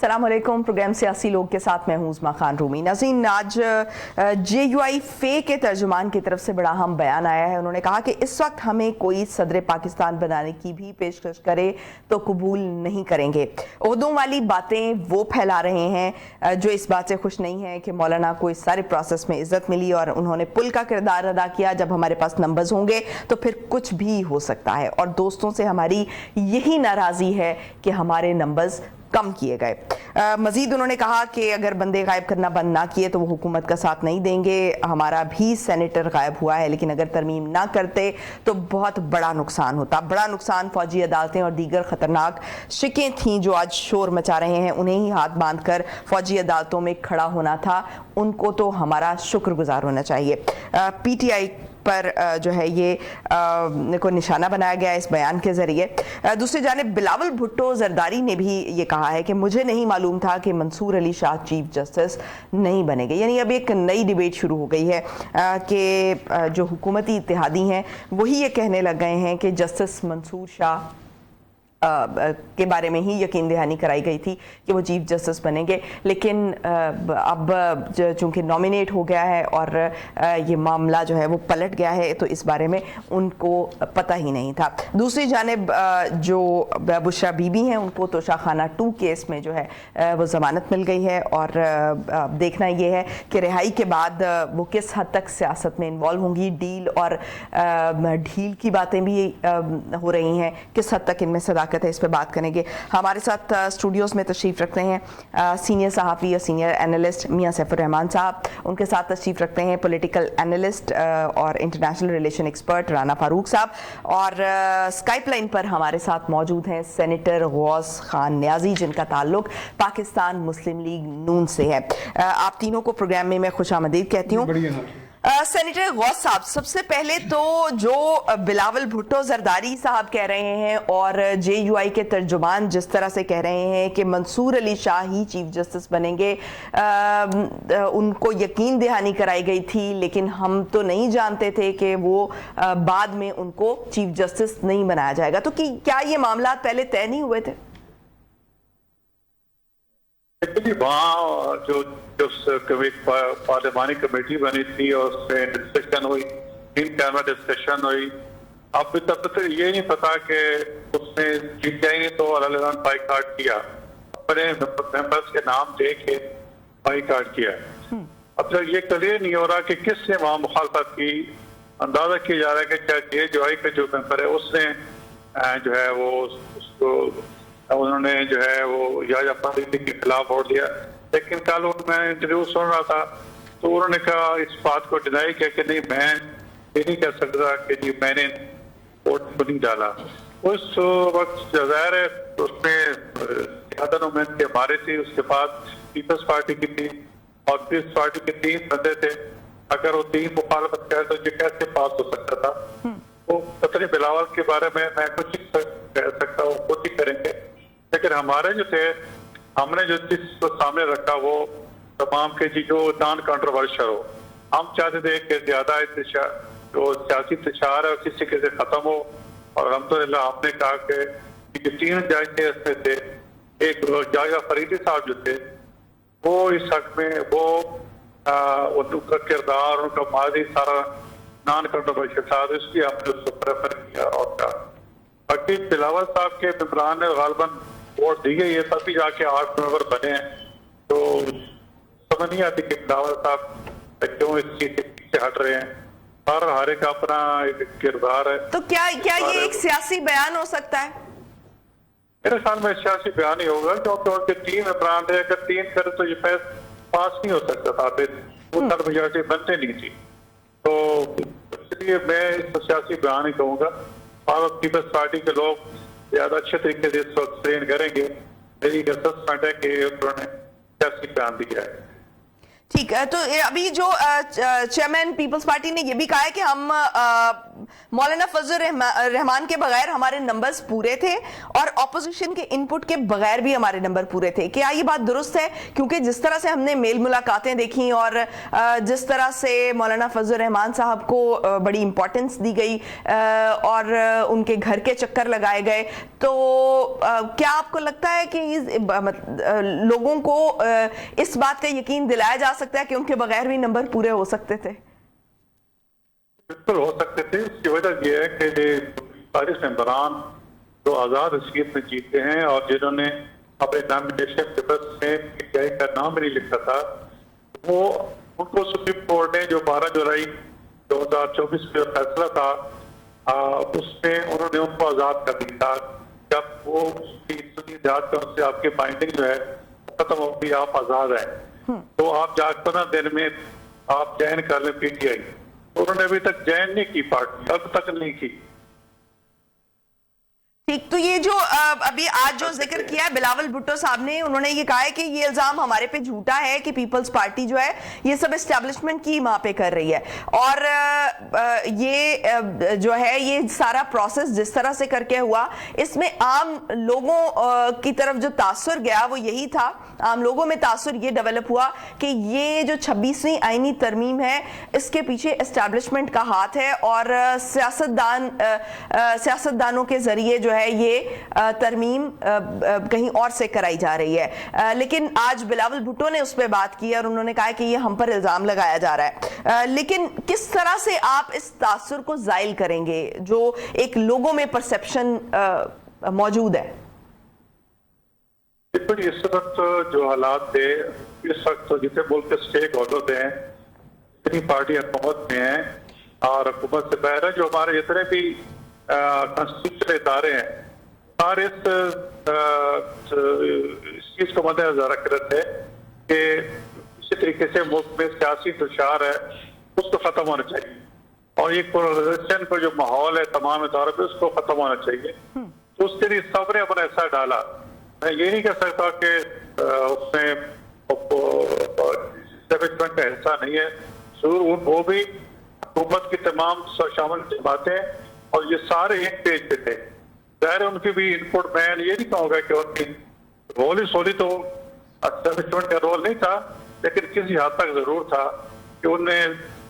अस्सलाम वालेकुम। प्रोग्राम सियासी लोग के साथ मैं हूं उस्मा खान रूमी। नाज़रीन, आज JUI के तर्जुमान की तरफ से बड़ा अहम बयान आया है। उन्होंने कहा कि इस वक्त हमें कोई सदर पाकिस्तान बनाने की भी पेशकश करे तो कबूल नहीं करेंगे। ओहदों वाली बातें वो फैला रहे हैं जो इस बात से खुश नहीं है कि मौलाना को इस सारे प्रोसेस में इज्जत मिली और उन्होंने पुल का किरदार अदा किया। जब हमारे पास नंबर्स होंगे तो फिर कुछ भी हो सकता है, और दोस्तों से हमारी यही नाराज़ी है कि हमारे नंबर्स कम किए गए। मजीद उन्होंने कहा कि अगर बंदे गायब करना बंद ना किए तो वो हुकूमत का साथ नहीं देंगे। हमारा भी सेनेटर गायब हुआ है, लेकिन अगर तरमीम ना करते तो बहुत बड़ा नुकसान होता। बड़ा नुकसान फौजी अदालतें और दीगर खतरनाक शिकें थीं जो आज शोर मचा रहे हैं। उन्हें ही हाथ बांध कर फौजी अदालतों में खड़ा होना था। उनको तो हमारा शुक्रगुजार होना चाहिए। PTI पर जो है ये को निशाना बनाया गया इस बयान के ज़रिए। दूसरी जानिब बिलावल भुट्टो जरदारी ने भी ये कहा है कि मुझे नहीं मालूम था कि मंसूर अली शाह चीफ जस्टिस नहीं बनेंगे। यानी अब एक नई डिबेट शुरू हो गई है कि जो हुकूमती इत्तेहादी हैं वही ये कहने लग गए हैं कि जस्टिस मंसूर शाह के बारे में ही यकीन दहानी कराई गई थी कि वो चीफ जस्टिस बनेंगे, लेकिन अब चूंकि नॉमिनेट हो गया है और ये मामला जो है वो पलट गया है तो इस बारे में उनको पता ही नहीं था। दूसरी जानिब जो बुशरा बीबी हैं उनको तोशाखाना 2 केस में जो है वो ज़मानत मिल गई है, और देखना ये है कि रिहाई के बाद वो किस हद तक सियासत में इन्वॉल्व होंगी। डील और ढील की बातें भी हो रही हैं, किस हद तक इनमें सदाकत है, इस पर बात करेंगे। हमारे साथ स्टूडियोज़ में तशरीफ़ रखते हैं सीनियर सहाफ़ी या सीनियर एनालिस्ट मियां सैफुर रहमान साहब। उनके साथ तशरीफ़ रखते हैं पॉलिटिकल एनालिस्ट और international relation expert Rana Farooq साहब, और स्काइप लाइन पर हमारे साथ मौजूद हैं सेनेटर गौस खान न्याजी जिनका ताल्लुक पाकिस्तान मुस्लिम लीग नून से है। आप तीनों को प्रोग्राम में मैं खुशामदीद कहती हूँ। सेनेटर गौस साहब, सबसे पहले तो जो बिलावल भुट्टो जरदारी साहब कह रहे हैं और JUI के तर्जुमान जिस तरह से कह रहे हैं कि मंसूर अली शाह ही चीफ जस्टिस बनेंगे, उनको यकीन दहानी कराई गई थी, लेकिन हम तो नहीं जानते थे कि वो बाद में उनको चीफ जस्टिस नहीं बनाया जाएगा। तो क्या ये मामला पहले तय नहीं हुए थे? वहाँ जो पार्लिमानी कमेटी बनी थी और उसमें डिस्कशन हुई, 3 कैमरा डिस्कशन हुई। अब तब तक ये नहीं पता कि उसने PTI ने तो अलग बाइकाट किया, अपने मेंबर्स के नाम दे के बाइकाट किया। अब तक ये क्लियर नहीं हो रहा कि किसने वहाँ मुखालफत की। अंदाजा किया जा रहा है कि JUI का जो मेंबर है उसने जो है वो उसको उन्होंने जो है वो याजा पार्टी के खिलाफ वोट दिया। लेकिन कल मैं इंटरव्यू सुन रहा था तो उन्होंने कहा, इस बात को डिनाई किया कि नहीं, मैं ये नहीं कह सकता कि जी मैंने वोट नहीं डाला। उस वक्त ज़ाहिर है उसमें ज़्यादा उम्मीद के हमारे थी, उसके बाद पीपल्स पार्टी की थी और पीपल्स पार्टी के 3 बंदे थे। अगर वो 3 मुखालफत करे तो ये कैसे पास हो सकता था? वो पत्नी बिलावल के बारे में मैं कुछ कह सकता हूँ, खुद ही करेंगे। लेकिन हमारे जो थे, हमने जो चीज को सामने रखा वो तमाम के जी जो नॉन कंट्रोवर्शियल हो। हम चाहते थे कि ज्यादा जो सियासी इंतशार है किसी के से खत्म हो, और अल्हम्दुलिल्लाह हमने कहा कि 3 जज थे, इसमें से एक जज फरीदी साहब जो थे वो इस हक में वो उनका किरदार, उनका माजी सारा नॉन कंट्रोवर्शियल था, इसलिए हमने उसको प्रेफर किया। और बाकी बिलावल साहब के मेंबरान ने गालबन वोट दी गई है, तभी जाके 8 मेंबर बने हैं। तो समझ नहीं आती कि बिलावल साहब क्यों इस चीज के पीछे हट रहे हैं। हर एक अपना एक किरदार है। तो क्या ये एक सियासी बयान हो सकता है? मेरे ख्याल में सियासी बयान ही होगा, क्योंकि उनके 3 मेंबरान थे। अगर 3 करे तो ये पास नहीं हो सकता था, वो तब मेजॉरिटी बनते नहीं थी। तो इसलिए मैं इस सियासी बयान ही कहूँगा, और पीपल्स पार्टी के लोग ज्यादा अच्छे तरीके से इस वक्त ट्रेन करेंगे। मेरी असेसमेंट है कि उन्होंने सियासी बयान दिया है। ठीक है, तो अभी जो चेयरमैन पीपल्स पार्टी ने ये भी कहा है कि हम मौलाना फजल रहमान के बगैर हमारे नंबर्स पूरे थे और ऑपोजिशन के इनपुट के बगैर भी हमारे नंबर पूरे थे। क्या ये बात दुरुस्त है? क्योंकि जिस तरह से हमने मेल मुलाकातें देखी और जिस तरह से मौलाना फजल रहमान साहब को बड़ी इंपॉर्टेंस दी गई और उनके घर के चक्कर लगाए गए, तो क्या आपको लगता है कि लोगों को इस बात का यकीन दिलाया जा सकता है कि उनके बगैर भी नंबर पूरे हो सकते थे? बिल्कुल हो सकते थे। इसकी वजह यह है कि सारे मेंबरान जो आज़ाद हसीयत में जीते हैं और जिन्होंने अपने नॉमिनेशन पेपर्स में पीटीआई का नाम नहीं लिखा था, वो उनको सुप्रीम कोर्ट ने जो 12 जुलाई 2024 में फैसला था उसमें उन्होंने उनको आज़ाद कर दिया था। जब वो उसकी जांच का उससे आपकी बाइंडिंग जो है खत्म हो गई, आप आज़ाद हैं, तो आप जाकर 15 दिन में आप ज्वाइन कर लें पीटीआई। उन्होंने अभी तक ज्वाइन नहीं की पार्टी, अब तक नहीं की। ठीक, तो ये जो अभी आज जो जिक्र किया है बिलावल भुट्टो साहब ने, उन्होंने ये कहा है कि ये इल्जाम हमारे पे झूठा है कि पीपल्स पार्टी जो है ये सब एस्टेब्लिशमेंट की वहां पे कर रही है और ये जो है ये सारा प्रोसेस जिस तरह से करके हुआ, इसमें आम लोगों की तरफ जो तासुर गया वो यही था, आम लोगों में तासुर ये डेवलप हुआ कि ये जो 26वीं आईनी तरमीम है इसके पीछे एस्टेब्लिशमेंट का हाथ है और सियासतदानों के जरिए जो है ये तरमीम कहीं और से कराई जा रही है। लेकिन आज बिलावल भुट्टो ने उस पर बात की और उन्होंने कहा कि ये हम पर इल्जाम लगाया जा रहा है। लेकिन किस तरह से आप इस तासुर को जाइल करेंगे जो एक लोगों में परसेप्शन मौजूद है? देखो, इस वक्त जो हालात थे, इस वक्त जितने मुल्क के स्टेक होल्डर हैं, जितनी पार्टी हुकूमत में है और हुकूमत से बाहर है, जो हमारे जितने भी कॉन्स्टिट्यूशनल इदारे हैं, सारे इस चीज को मद्देनजर रख रहे थे कि इसी तरीके से मुल्क में सियासी तुषार है उसको खत्म होना चाहिए और ये पोलराइजेशन का जो माहौल है तमाम इदारों पे उसको खत्म होना चाहिए। तो उसके लिए सबने अपना हिस्सा डाला। मैं ये नहीं कह सकता कि उसमें एस्टेब्लिशमेंट का हिस्सा नहीं है, जरूर वो भी हुकूमत की तमाम शामिल जमातें और ये सारे एक पेज पे थे। ज़ाहिर है उनकी भी इनपुट, मैं ये नहीं कहूँगा कि उनकी रोल ही सोली तो एस्टेब्लिशमेंट का रोल नहीं था, लेकिन किसी हद तक जरूर था कि उन्होंने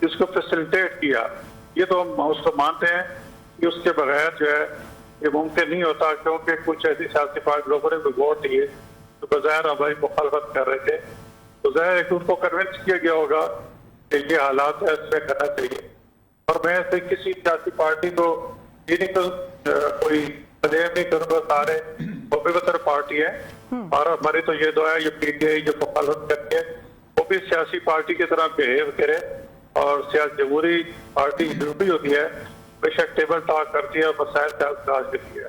इसको फैसिलिटेट किया। ये तो हम उसको मानते हैं कि उसके बगैर जो है ये मुमकिन नहीं होता, क्योंकि कुछ ऐसी सियासी पार्टी लोगों ने भी वोट दिए तो बज़ाहिर हमारी मुखालफत कर रहे थे, तो ज़ाहिर है कि उनको कन्विंस किया गया होगा कि ये हालात है, इसमें करना चाहिए। और मैं से किसी सियासी पार्टी को ये नहीं कोई क्लेम नहीं करूँगा, सारे बेहतर पार्टी है और हमारी तो ये दुआ है ये पीटीआई जो मुखालफत करके वो भी सियासी पार्टी की तरह बिहेव करे और सियासी जमहूरी पार्टी जो भी होती है बेशक टेबल टॉक करती है और मसाइल तलाश करती है।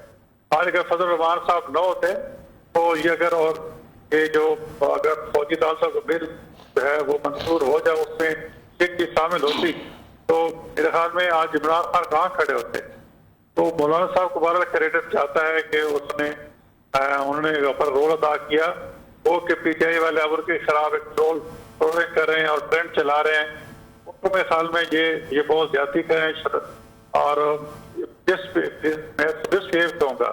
आज अगर फजल रहमान साहब न होते तो ये अगर और ये जो अगर फौजी दालसा को बिल जो है वो मंजूर हो जाए उसमें सिख की शामिल होती तो मेरे ख्याल में आज इमरान खान कहाँ खड़े होते। तो मौलाना साहब को बड़ा क्रेडिट चाहता है कि उन्होंने अपना रोल अदा किया, वो कि पीटीआई वाले अब उनके खिलाफ एक रोल प्रोजेक्ट कर रहे हैं और ट्रेंड चला रहे हैं, उनको मेरे ख्याल में ये बहुत ज्यादा करें और मैं कहूँगा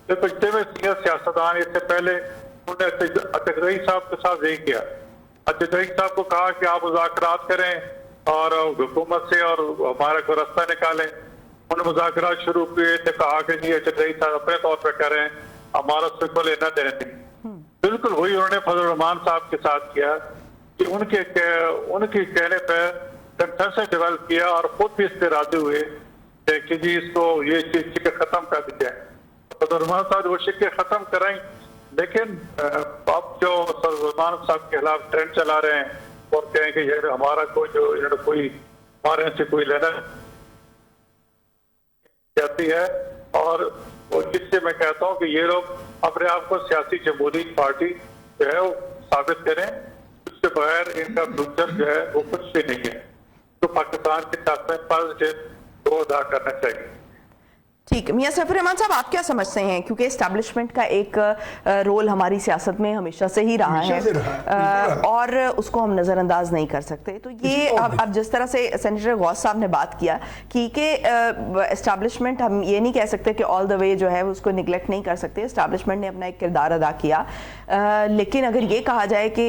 देखो जितने में सीनियर सियासतदान इससे पहले उन्होंने अतगई साहब के साथ यही किया। अतगई साहब को कहा कि आप मुज़ाकरात करें और हुकूमत से और हमारा को रास्ता निकालें। उन्होंने मुज़ाकरात शुरू किए थे, कहा कि जी अतगई साहब अपने तौर पर करें, हमारा उससे कोई लेना देना नहीं। बिल्कुल वही उन्होंने फजल रहमान साहब के साथ किया कि उनके कहने पर कंसेंसस डेवलप किया और खुद भी इस पर राजी हुए कि जी इसको ये चीज खत्म कर दी जाए। फजल रहमान साहब वो शिक्के खत्म कराएं, लेकिन अब जो सलमान साहब के खिलाफ ट्रेंड चला रहे हैं और कहें कि ये हमारा कोई हमारे से कोई लेना जाती है और जिससे मैं कहता हूँ कि ये लोग अपने आप को सियासी जमहूरी पार्टी जो है वो साबित करें, उसके बगैर इनका फ्यूचर जो है वो कुछ भी नहीं है। तो पाकिस्तान के साथ में पॉजिटिव रोल अदा करना चाहिए। ठीक, मियां सैफुर रहमान साहब, आप क्या समझते हैं, क्योंकि एस्टैब्लिशमेंट का एक रोल हमारी सियासत में हमेशा से ही रहा है और उसको हम नज़रअंदाज नहीं कर सकते, तो ये अब जिस तरह से सेनेटर गौस साहब ने बात किया कि एस्टैब्लिशमेंट, हम ये नहीं कह सकते कि ऑल द वे जो है उसको निगलेक्ट नहीं कर सकते, एस्टैब्लिशमेंट ने अपना एक किरदार अदा किया, लेकिन अगर ये कहा जाए कि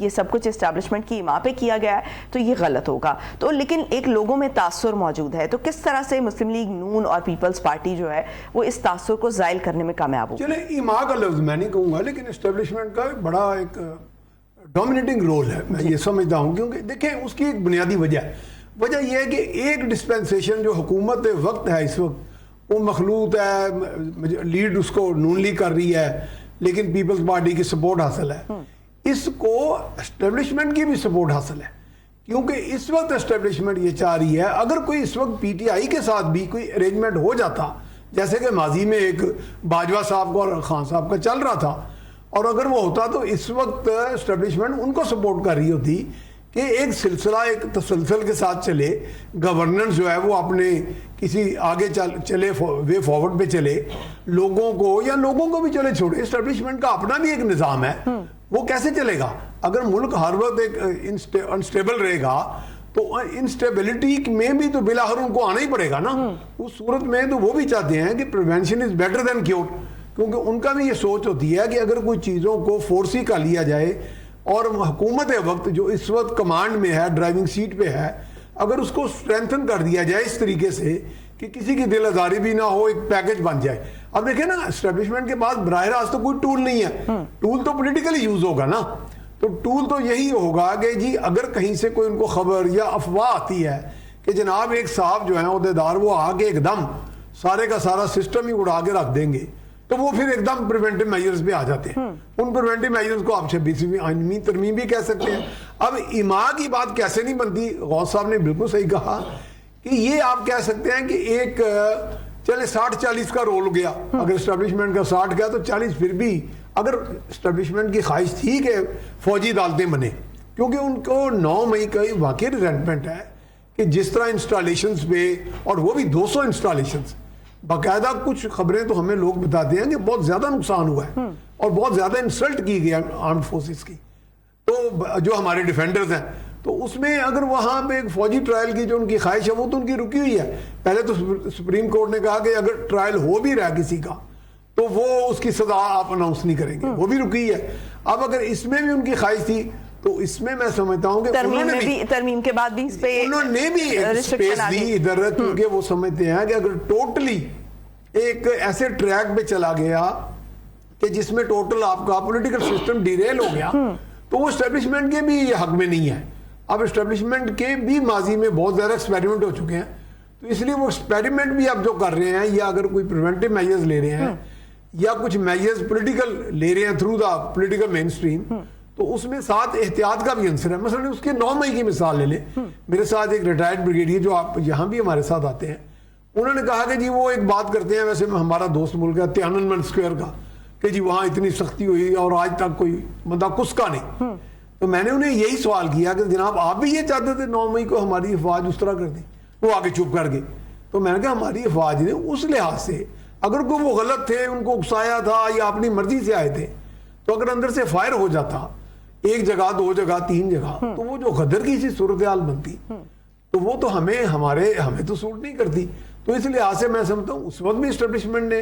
ये सब कुछ एस्टैब्लिशमेंट की इमाम पे किया गया है तो ये गलत होगा। तो लेकिन एक लोगों में तासुर मौजूद है, तो किस तरह से मुस्लिम लीग नून और पीपल्स पार्टी जो है वो इस तासुर को ज़ाइल करने में कामयाब होगी? चले, इमाम का लफ्ज़ मैं नहीं कहूँगा, लेकिन एस्टेब्लिशमेंट का बड़ा एक डोमिनेटिंग रोल है, मैं ये समझता हूँ। क्योंकि देखें, उसकी एक बुनियादी वजह यह है कि एक डिस्पेंसेशन जो हुकूमत वक्त है इस वक्त, वो मखलूत है, लीड उसको नून लीग कर रही है, लेकिन पीपल्स पार्टी की सपोर्ट हासिल है। इसको एस्टेब्लिशमेंट की भी सपोर्ट हासिल है, क्योंकि इस वक्त एस्टेब्लिशमेंट ये चाह रही है, अगर कोई इस वक्त पीटीआई के साथ भी कोई अरेंजमेंट हो जाता, जैसे कि माजी में एक बाजवा साहब का और खान साहब का चल रहा था, और अगर वो होता तो इस वक्त एस्टेब्लिशमेंट उनको सपोर्ट कर रही होती कि एक सिलसिला एक तसलसल के साथ चले, गवर्नेंस जो है वो अपने किसी आगे चले वे फॉरवर्ड पे चले, लोगों को भी चले छोड़े। एस्टेब्लिशमेंट का अपना भी एक निज़ाम है, वो कैसे चलेगा? अगर मुल्क हर वक्त एक अनस्टेबल रहेगा तो इंस्टेबिलिटी में भी तो बिलाखिर उनको आना ही पड़ेगा ना। उस सूरत में तो वो भी चाहते हैं कि prevention is better than cure, क्योंकि उनका भी ये सोच होती है कि अगर कोई चीज़ों को फोर्सी का लिया जाए और हुकूमत वक्त जो इस वक्त कमांड में है, ड्राइविंग सीट पे है, अगर उसको स्ट्रेंथन कर दिया जाए इस तरीके से कि किसी की दिल आजारी भी ना हो, एक पैकेज बन जाए। अब देखें ना, एस्टेब्लिशमेंट के पास बराह रास्त तो कोई टूल नहीं है, टूल तो पॉलिटिकली यूज होगा ना। तो टूल तो यही होगा कि जी अगर कहीं से कोई उनको खबर या अफवाह आती है कि जनाब एक साहब जो है अहदेदार वो आके एकदम सारे का सारा सिस्टम ही उड़ा के रख देंगे, तो वो फिर एकदम प्रिवेंटिव मेजर्स पे आ जाते हैं। उन प्रिवेंटिव मेजर्स को आप 26वीं आईनी तरमीम भी कह सकते हैं। अब इमा की बात कैसे नहीं बनती, गौस साहब ने बिल्कुल सही कहा कि ये आप कह सकते हैं कि एक चले 60-40 का रोल गया, अगर एस्टेब्लिशमेंट का 60 गया तो 40 फिर भी अगर एस्टेब्लिशमेंट की ख्वाहिश थी कि फौजी अदालतें बने, क्योंकि उनको 9 मई का वाकई रिजेंटमेंट है कि जिस तरह इंस्टॉलेशंस पे, और वो भी 200 इंस्टॉलेशंस, बाकायदा कुछ खबरें तो हमें लोग बताते हैं कि बहुत ज़्यादा नुकसान हुआ है और बहुत ज़्यादा इंसल्ट की गई आर्म्ड फोर्सेस की, तो जो हमारे डिफेंडर्स हैं, तो उसमें अगर वहाँ पे एक फौजी ट्रायल की जो उनकी ख्वाहिश है वो तो उनकी रुकी हुई है। पहले तो सुप्रीम कोर्ट ने कहा कि अगर ट्रायल हो भी रहा है किसी का तो वो उसकी सजा आप अनाउंस नहीं करेंगे, वो भी रुकी है। अब अगर इसमें भी उनकी ख्वाहिश थी तो इसमें मैं समझता हूँ कि तरमीम के बाद भी इस पे उन्होंने भी स्पेस दी इधर, क्योंकि वो समझते हैं कि अगर टोटली एक ऐसे ट्रैक पे चला गया कि जिसमें टोटल आपका पॉलिटिकल सिस्टम डिरेल हो गया तो वो एस्टेब्लिशमेंट के भी हक में नहीं है। अब एस्टेब्लिशमेंट के भी माजी में बहुत ज़्यादा एक्सपेरिमेंट हो चुके हैं, तो इसलिए वो एक्सपेरिमेंट भी अब जो कर रहे हैं, या अगर कोई प्रिवेंटिव मेजर्स ले रहे हैं या कुछ मेजर्स पॉलिटिकल ले रहे हैं through the political main stream, तो उसमें साथ एहतियात का भी आंसर है। मसलन उसके 9 मई की मिसाल ले लें, मेरे साथ एक रिटायर्ड ब्रिगेडियर जो आप यहाँ भी हमारे साथ आते हैं, उन्होंने कहा कि जी वो एक बात करते हैं, वैसे हमारा दोस्त मुल्क है तियाननमेन स्क्वायर का, कि जी वहाँ इतनी सख्ती हुई और आज तक कोई बंदा कुसका नहीं। तो मैंने उन्हें यही सवाल किया कि जनाब आप भी ये चाहते थे 9 मई को हमारी अफवाज उस तरह कर दी? वो आगे चुप कर गए। तो मैंने कहा हमारी अफवाज ने उस लिहाज से अगर कोई वो गलत थे, उनको उकसाया था या अपनी मर्जी से आए थे, तो अगर अंदर से फायर हो जाता 1 जगह 2 जगह 3 जगह, तो वो जो गदर की सी सूरत हाल बनती, तो वो तो हमें तो सूट नहीं करती। तो इस लिहाज से मैं समझता हूँ उस वक्त भी एस्टेब्लिशमेंट ने,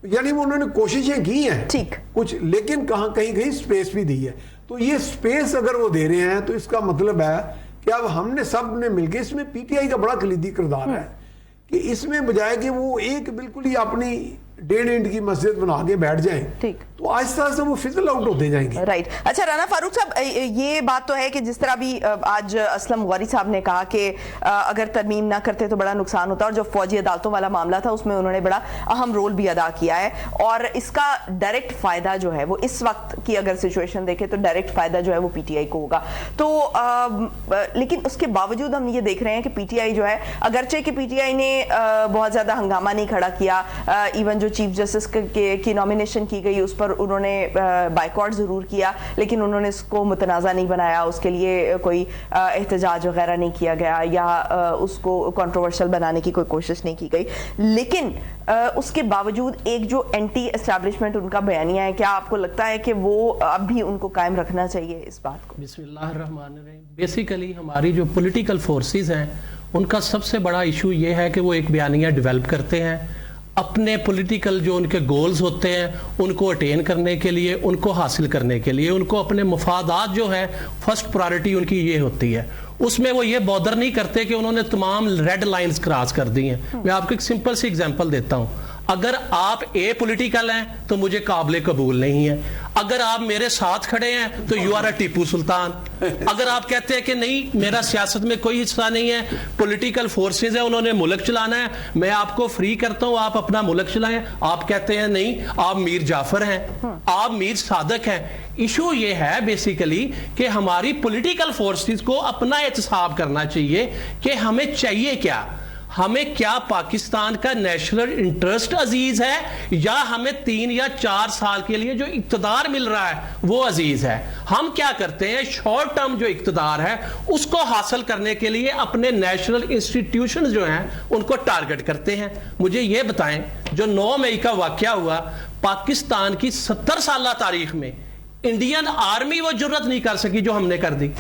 यानी वो उन्होंने कोशिशें की हैं ठीक कुछ, लेकिन कहीं स्पेस भी दी है। तो ये स्पेस अगर वो दे रहे हैं तो इसका मतलब है कि अब हमने सब ने मिलकर, इसमें पीटीआई का बड़ा कलीदी किरदार है कि इसमें बजाय कि वो एक बिल्कुल ही अपनी डेढ़ इंच की मस्जिद बना के बैठ जाएं, ठीक, तो आहिस्ता आहिस्ता वो फिजल आउट होते जाएंगे। राइट। अच्छा राना फारूक साहब, ये बात तो है कि जिस तरह भी आज असलम गौरी साहब ने कहा कि अगर तरमीम ना करते तो बड़ा नुकसान होता, और जो फौजी अदालतों वाला मामला था उसमें उन्होंने बड़ा अहम रोल भी अदा किया है, और इसका डायरेक्ट फायदा जो है वो इस वक्त की अगर सिचुएशन देखें तो डायरेक्ट फायदा जो है वो पीटीआई को होगा। तो लेकिन उसके बावजूद हम ये देख रहे हैं कि पीटीआई जो है, अगरचे कि पीटीआई ने बहुत ज्यादा हंगामा नहीं खड़ा किया, इवन जो जो चीफ जस्टिस की नॉमिनेशन की गई उस पर उन्होंने बाइकआउट ज़रूर किया, लेकिन उन्होंने इसको मुतनाज़ा नहीं बनाया, उसके लिए कोई एहतजाज वगैरह नहीं किया गया या उसको कंट्रोवर्शियल बनाने की कोई कोशिश नहीं की गई। लेकिन उसके बावजूद एक जो एंटी एस्टैब्लिशमेंट उनका बयानिया है, क्या आपको लगता है कि वो अब भी उनको कायम रखना चाहिए इस बात को? बिस्मिल्लाहिर्रहमानिर्रहीम। बेसिकली हमारी जो पॉलिटिकल फोर्सेस हैं उनका सबसे बड़ा इशू ये है कि वो एक बयानिया डेवलप करते हैं, अपने पॉलिटिकल जो उनके गोल्स होते हैं उनको अटेन करने के लिए, उनको हासिल करने के लिए, उनको अपने मफादात जो है फर्स्ट प्रायोरिटी उनकी ये होती है। उसमें वो ये बॉदर नहीं करते कि उन्होंने तमाम रेड लाइंस क्रॉस कर दी हैं। मैं आपको एक सिंपल सी एग्जांपल देता हूं। अगर आप ए पॉलिटिकल हैं तो मुझे काबिल कबूल नहीं है, अगर आप मेरे साथ खड़े हैं तो you are a Tipu Sultan, अगर आप कहते हैं कि नहीं मेरा सियासत में कोई हिस्सा नहीं है, पॉलिटिकल फोर्सेस है उन्होंने मुल्क चलाना है, मैं आपको फ्री करता हूं आप अपना मुल्क चलाएं, आप कहते हैं नहीं आप मीर जाफर हैं, आप मीर सादक हैं। इशू ये है बेसिकली कि हमारी पॉलिटिकल फोर्सेस को अपना एहतसाब करना चाहिए कि हमें चाहिए क्या, हमें क्या पाकिस्तान का नेशनल इंटरेस्ट अजीज है या हमें 3 या 4 साल के लिए जो इक्तदार मिल रहा है वो अजीज है। हम क्या करते हैं, शॉर्ट टर्म जो इक्तदार है उसको हासिल करने के लिए अपने नेशनल इंस्टीट्यूशन जो हैं उनको टारगेट करते हैं। मुझे ये बताएं, जो 9 मई का वाकया हुआ पाकिस्तान की 70 साल तारीख में इंडियन आर्मी वो जुर्रत नहीं कर सकी जो हमने कर दी।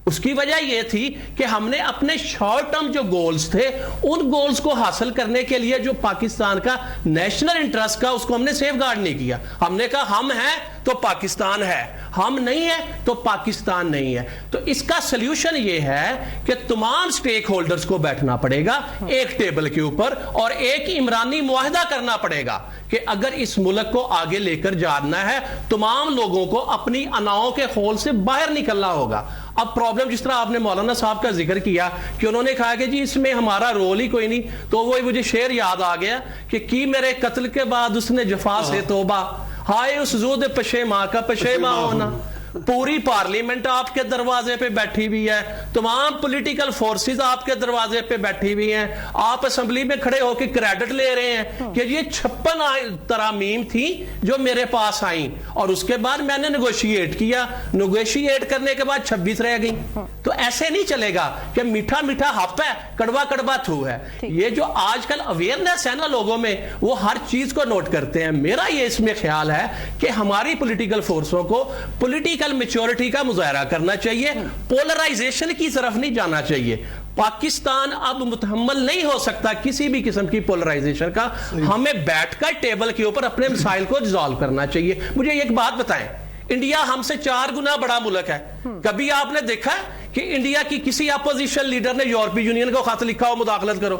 उसकी वजह यह थी कि हमने अपने शॉर्ट टर्म जो गोल्स थे उन गोल्स को हासिल करने के लिए जो पाकिस्तान का नेशनल इंटरेस्ट का उसको हमने सेफ गार्ड नहीं किया। हमने कहा हम हैं तो पाकिस्तान है, हम नहीं है तो पाकिस्तान नहीं है। तो इसका सलूशन ये है कि तमाम स्टेक होल्डर्स को बैठना पड़ेगा एक टेबल के ऊपर और एक इमरानी मुआहदा करना पड़ेगा कि अगर इस मुल्क को आगे लेकर जाना है तमाम लोगों को अपनी अनाओं के खोल से बाहर निकलना होगा। अब प्रॉब्लम जिस तरह आपने मौलाना साहब का जिक्र किया कि उन्होंने कहा कि जी इसमें हमारा रोल ही कोई नहीं, तो वो मुझे शेर याद आ गया कि की मेरे कत्ल के बाद उसने जफा से तौबा, हाय उस ज़ूद पशेमा का पशेमा होना। पूरी पार्लियामेंट आपके दरवाजे पे बैठी हुई है, तमाम पॉलिटिकल फोर्सेस आपके दरवाजे पे बैठी हुई हैं, आप असेंबली में खड़े होकर क्रेडिट ले रहे हैं कि ये 56 तरामीम थी जो मेरे पास आई और उसके बाद मैंने नेगोशिएट किया, नेगोशिएट करने के बाद 26 रह गई। तो ऐसे नहीं चलेगा कि मीठा मीठा हप है कड़वा कड़वा थू है। ये जो आजकल अवेयरनेस है ना लोगों में, वो हर चीज को नोट करते हैं। मेरा ये इसमें ख्याल है कि हमारी पॉलिटिकल फोर्सों को पॉलिटिकल मैच्योरिटी का मुजाहरा करना चाहिए, पोलराइजेशन की तरफ नहीं जाना चाहिए। पाकिस्तान अब मुतहम्मल नहीं हो सकता किसी भी किस्म की पोलराइजेशन का। हमें बैठकर टेबल के ऊपर अपने मसाइल को रिजॉल्व करना चाहिए। मुझे एक बात बताएं, इंडिया हमसे 4 गुना बड़ा मुल्क है। कभी आपने देखा कि इंडिया की किसी अपोजिशन लीडर ने यूरोपीय यूनियन को खत लिखा हो मुदाखलत करो?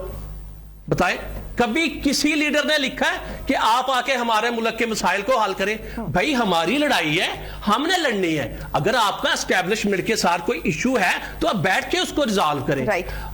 बताएं, कभी किसी लीडर ने लिखा है कि आप आके हमारे मुल्क के मसाइल को हल करें? भाई हमारी लड़ाई है, हमने लड़नी है। अगर आपका एस्टेब्लिशमेंट के साथ कोई इशू है तो आप बैठ के उसको रिजॉल्व करें।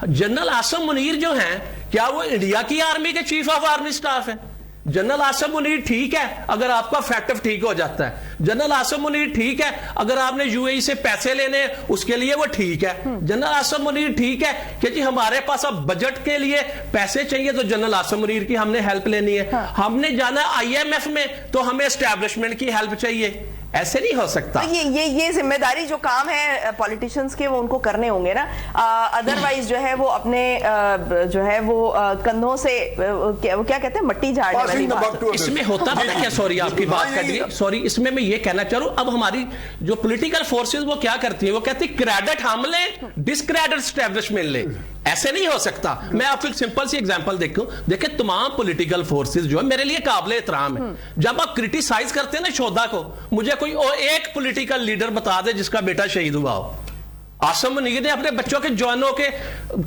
जनरल आसिम मुनीर जो हैं, क्या वो इंडिया की आर्मी के चीफ ऑफ आर्मी स्टाफ है? जनरल आसिम मुनीर ठीक है अगर आपका फैक्ट ठीक हो जाता है, जनरल आसिम मुनीर ठीक है अगर आपने यूएई से पैसे लेने उसके लिए वो ठीक है, जनरल आसिम मुनीर ठीक है कि जी हमारे पास अब बजट के लिए पैसे चाहिए तो जनरल आसिम मुनीर की हमने हेल्प लेनी है। हमने जाना IMF में तो हमें एस्टैब्लिशमेंट की हेल्प चाहिए। ऐसे नहीं हो सकता। तो ये जिम्मेदारी जो काम है पॉलिटिशियंस के वो उनको करने होंगे ना, अदरवाइज जो है वो अपने जो है वो कंधों से वो क्या कहते हैं मट्टी झाड़ने वाली बात। इसमें होता पता क्या, सॉरी आपकी बात कर दी, सॉरी इसमें मैं ये कहना चाह रहा हूं, अब हमारी जो पॉलिटिकल फोर्सेस वो क्या करती है, वो कहती है क्रेडिट हम ले डिस्क्रेडिट एस्टैब्लिशमेंट ले। ऐसे नहीं हो सकता। मैं आपको एक सिंपल सी एग्जांपल देखिए तमाम पॉलिटिकल फोर्सेस जो है मेरे लिए काबिल एहतराम है। जब आप क्रिटिसाइज करते हैं ना शोधा को, मुझे कोई और एक पॉलिटिकल लीडर बता दे जिसका बेटा शहीद हुआ हो। आसिम मुनीर ने अपने बच्चों के जवानों के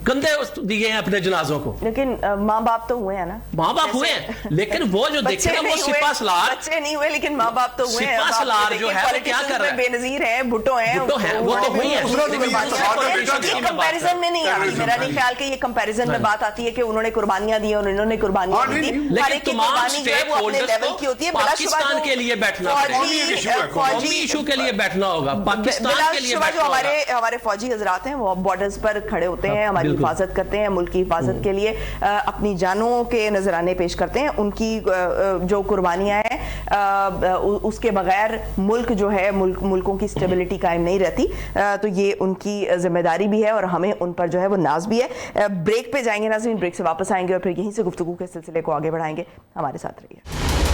कंधे दिए हैं अपने जनाजों को, लेकिन माँ बाप तो हुए हैं ना। माँ बाप हुए हैं, लेकिन वो जो देखे ना वो सिपा सलार, बच्चे नहीं हुए लेकिन माँ बाप तो हुए हैं। सिपा सलार जो है वो क्या कर रहे हैं, बेनजीर है, भुट्टो है, वो तो हुई है। कंपैरिजन में नहीं आती, मेरा नहीं ख्याल कि ये कंपैरिजन में बात आती है कि उन्होंने कुर्बानियां दी और इन्होंने कुर्बानियां दी। लेकिन तमाम स्टेक होल्डर्स को पाकिस्तान के लिए बैठना होगा, कौमी इशू के लिए बैठना होगा, पाकिस्तान के लिए बैठना होगा। हमारे फौजी हजरात हैं वो बॉर्डर्स पर खड़े होते हैं, हमारी बिल्कुल। हिफाजत करते हैं, मुल्क की हिफाजत के लिए अपनी जानों के नजराने पेश करते हैं। उनकी जो कुर्बानियां हैं उसके बगैर मुल्क जो है मुल्कों की स्टेबिलिटी कायम नहीं रहती। तो ये उनकी जिम्मेदारी भी है और हमें उन पर जो है वो नाज भी है। ब्रेक पे जाएंगे नाज़रीन, ब्रेक से वापस आएंगे और फिर यहीं से गुफ्तगू के सिलसिले को आगे बढ़ाएंगे। हमारे साथ रहिए।